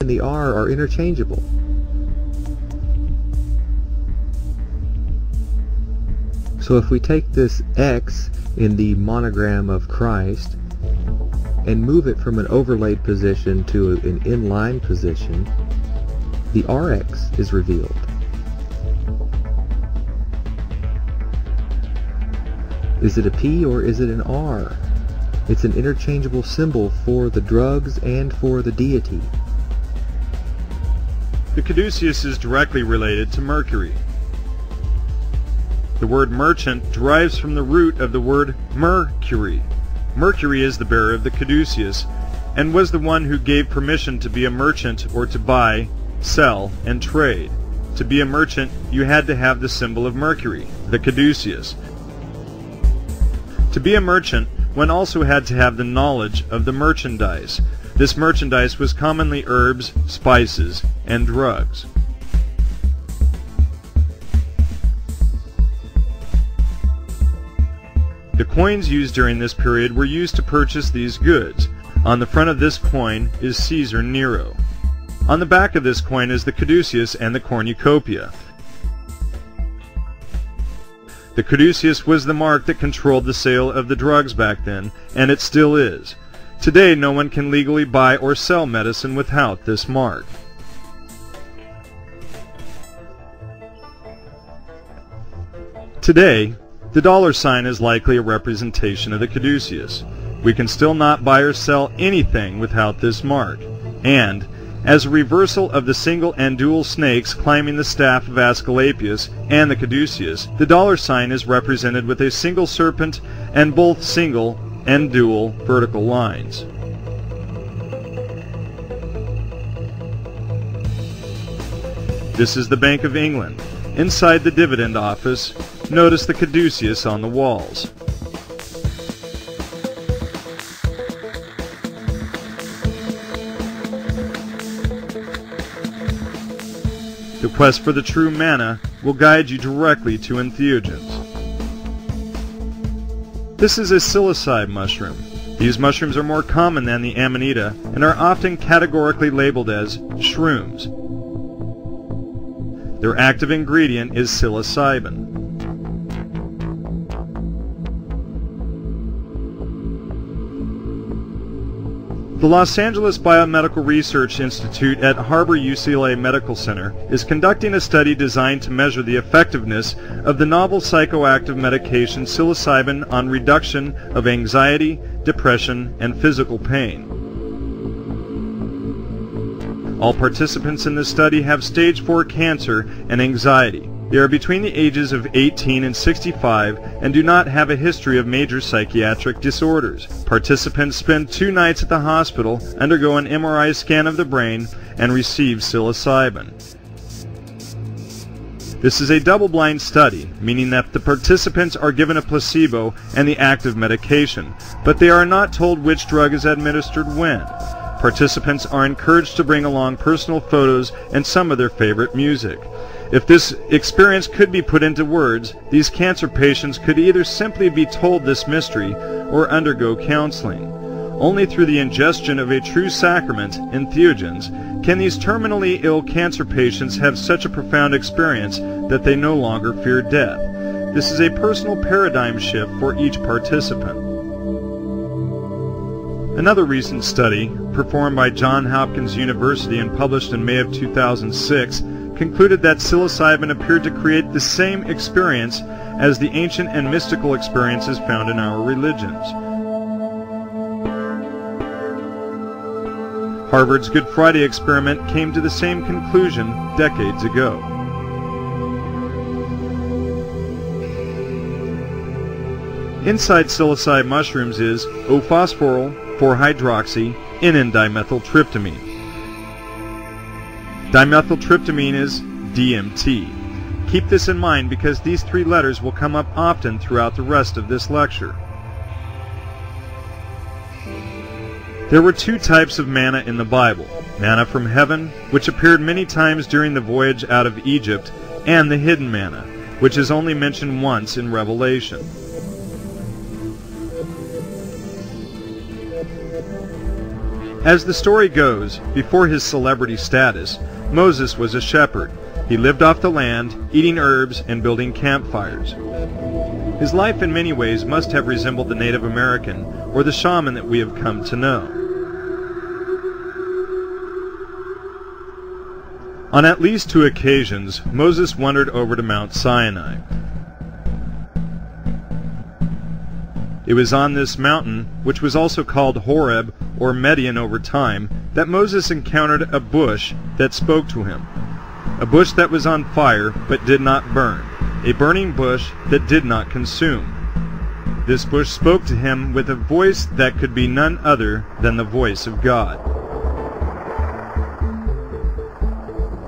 and the R are interchangeable. So if we take this X in the monogram of Christ and move it from an overlaid position to an inline position, the RX is revealed. Is it a P or is it an R? It's an interchangeable symbol for the drugs and for the deity. The caduceus is directly related to Mercury. The word merchant derives from the root of the word Mercury. Mercury is the bearer of the caduceus, and was the one who gave permission to be a merchant or to buy, sell, and trade. To be a merchant, you had to have the symbol of Mercury, the caduceus. To be a merchant, one also had to have the knowledge of the merchandise. This merchandise was commonly herbs, spices, and drugs. The coins used during this period were used to purchase these goods. On the front of this coin is Caesar Nero. On the back of this coin is the caduceus and the cornucopia. The caduceus was the mark that controlled the sale of the drugs back then, and it still is. Today, no one can legally buy or sell medicine without this mark. Today, the dollar sign is likely a representation of the caduceus. We can still not buy or sell anything without this mark. And, as a reversal of the single and dual snakes climbing the staff of Asclepius and the caduceus, the dollar sign is represented with a single serpent and both single and dual vertical lines. This is the Bank of England. Inside the dividend office, notice the caduceus on the walls. The quest for the true manna will guide you directly to entheogens. This is a psilocybe mushroom. These mushrooms are more common than the amanita and are often categorically labeled as shrooms. Their active ingredient is psilocybin. The Los Angeles Biomedical Research Institute at Harbor UCLA Medical Center is conducting a study designed to measure the effectiveness of the novel psychoactive medication psilocybin on reduction of anxiety, depression, and physical pain. All participants in this study have stage 4 cancer and anxiety. They are between the ages of 18 and 65 and do not have a history of major psychiatric disorders. Participants spend 2 nights at the hospital, undergo an MRI scan of the brain, and receive psilocybin. This is a double-blind study, meaning that the participants are given a placebo and the active medication, but they are not told which drug is administered when. Participants are encouraged to bring along personal photos and some of their favorite music. If this experience could be put into words, these cancer patients could either simply be told this mystery or undergo counseling. Only through the ingestion of a true sacrament, entheogens, can these terminally ill cancer patients have such a profound experience that they no longer fear death. This is a personal paradigm shift for each participant. Another recent study, performed by Johns Hopkins University and published in May of 2006, concluded that psilocybin appeared to create the same experience as the ancient and mystical experiences found in our religions. Harvard's Good Friday experiment came to the same conclusion decades ago. Inside psilocybe mushrooms is O-phosphoryl 4-hydroxy N,N-dimethyltryptamine. Dimethyltryptamine is DMT. Keep this in mind because these 3 letters will come up often throughout the rest of this lecture. There were 2 types of manna in the Bible: manna from heaven, which appeared many times during the voyage out of Egypt, and the hidden manna, which is only mentioned once in Revelation. As the story goes, before his celebrity status, Moses was a shepherd. He lived off the land, eating herbs and building campfires. His life in many ways must have resembled the Native American or the shaman that we have come to know. On at least 2 occasions, Moses wandered over to Mount Sinai. It was on this mountain, which was also called Horeb or Median over time, that Moses encountered a bush that spoke to him. A bush that was on fire but did not burn. A burning bush that did not consume. This bush spoke to him with a voice that could be none other than the voice of God.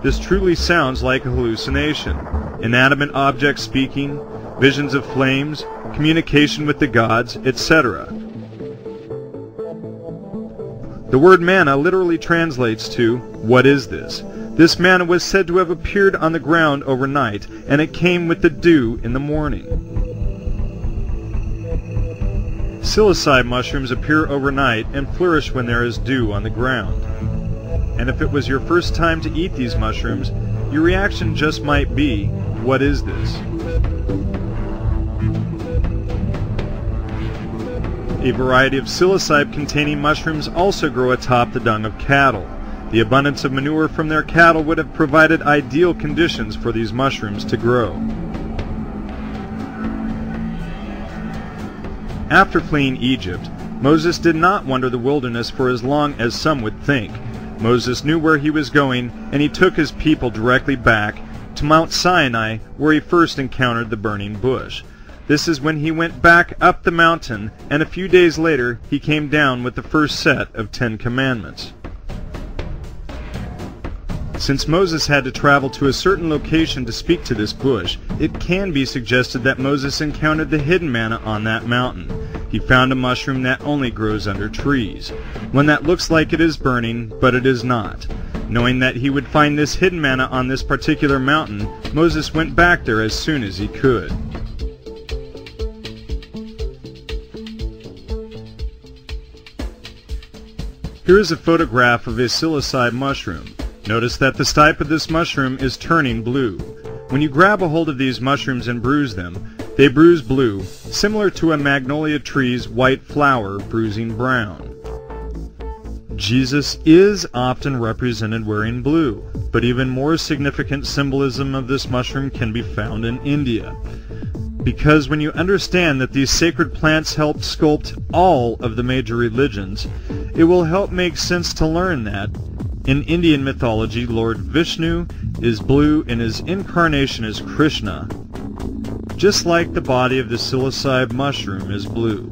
This truly sounds like a hallucination. Inanimate objects speaking, visions of flames, communication with the gods, etc. The word manna literally translates to, "What is this?" This manna was said to have appeared on the ground overnight, and it came with the dew in the morning. Psilocybe mushrooms appear overnight and flourish when there is dew on the ground. And if it was your first time to eat these mushrooms, your reaction just might be, "What is this?" A variety of psilocybe-containing mushrooms also grow atop the dung of cattle. The abundance of manure from their cattle would have provided ideal conditions for these mushrooms to grow. After fleeing Egypt, Moses did not wander the wilderness for as long as some would think. Moses knew where he was going, and he took his people directly back to Mount Sinai, where he first encountered the burning bush. This is when he went back up the mountain, and a few days later he came down with the first set of 10 Commandments. Since Moses had to travel to a certain location to speak to this bush, it can be suggested that Moses encountered the hidden manna on that mountain. He found a mushroom that only grows under trees, one that looks like it is burning, but it is not. Knowing that he would find this hidden manna on this particular mountain, Moses went back there as soon as he could. Here is a photograph of a psilocybe mushroom. Notice that the stipe of this mushroom is turning blue. When you grab a hold of these mushrooms and bruise them, they bruise blue, similar to a magnolia tree's white flower bruising brown. Jesus is often represented wearing blue, but even more significant symbolism of this mushroom can be found in India. Because when you understand that these sacred plants helped sculpt all of the major religions, it will help make sense to learn that in Indian mythology, Lord Vishnu is blue and his incarnation is Krishna, just like the body of the psilocybe mushroom is blue.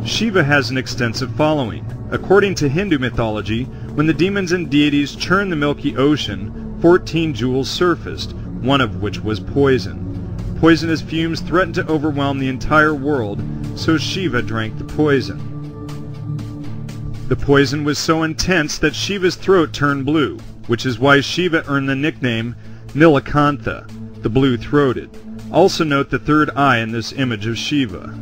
Shiva has an extensive following. According to Hindu mythology, when the demons and deities churned the Milky Ocean, 14 jewels surfaced, one of which was poison. Poisonous fumes threatened to overwhelm the entire world, so Shiva drank the poison. The poison was so intense that Shiva's throat turned blue, which is why Shiva earned the nickname Nilakantha, the blue-throated. Also note the third eye in this image of Shiva.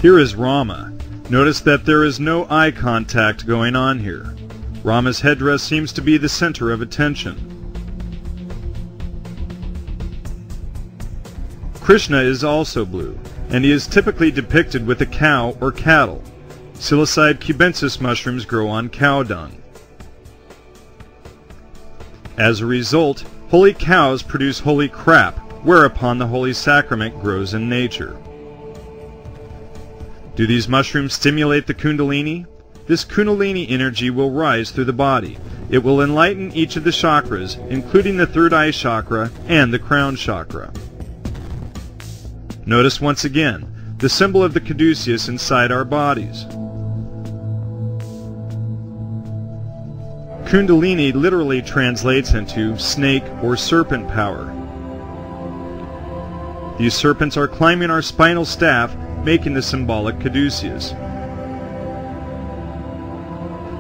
Here is Rama. Notice that there is no eye contact going on here. Rama's headdress seems to be the center of attention. Krishna is also blue, and he is typically depicted with a cow or cattle. Psilocybe cubensis mushrooms grow on cow dung. As a result, holy cows produce holy crap, whereupon the holy sacrament grows in nature. Do these mushrooms stimulate the Kundalini? This Kundalini energy will rise through the body. It will enlighten each of the chakras, including the third eye chakra and the crown chakra. Notice once again the symbol of the caduceus inside our bodies. Kundalini literally translates into snake or serpent power. These serpents are climbing our spinal staff, making the symbolic caduceus.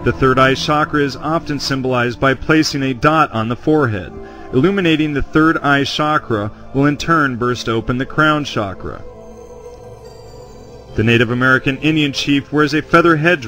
The third eye chakra is often symbolized by placing a dot on the forehead. Illuminating the third eye chakra will in turn burst open the crown chakra. The Native American Indian chief wears a feather headdress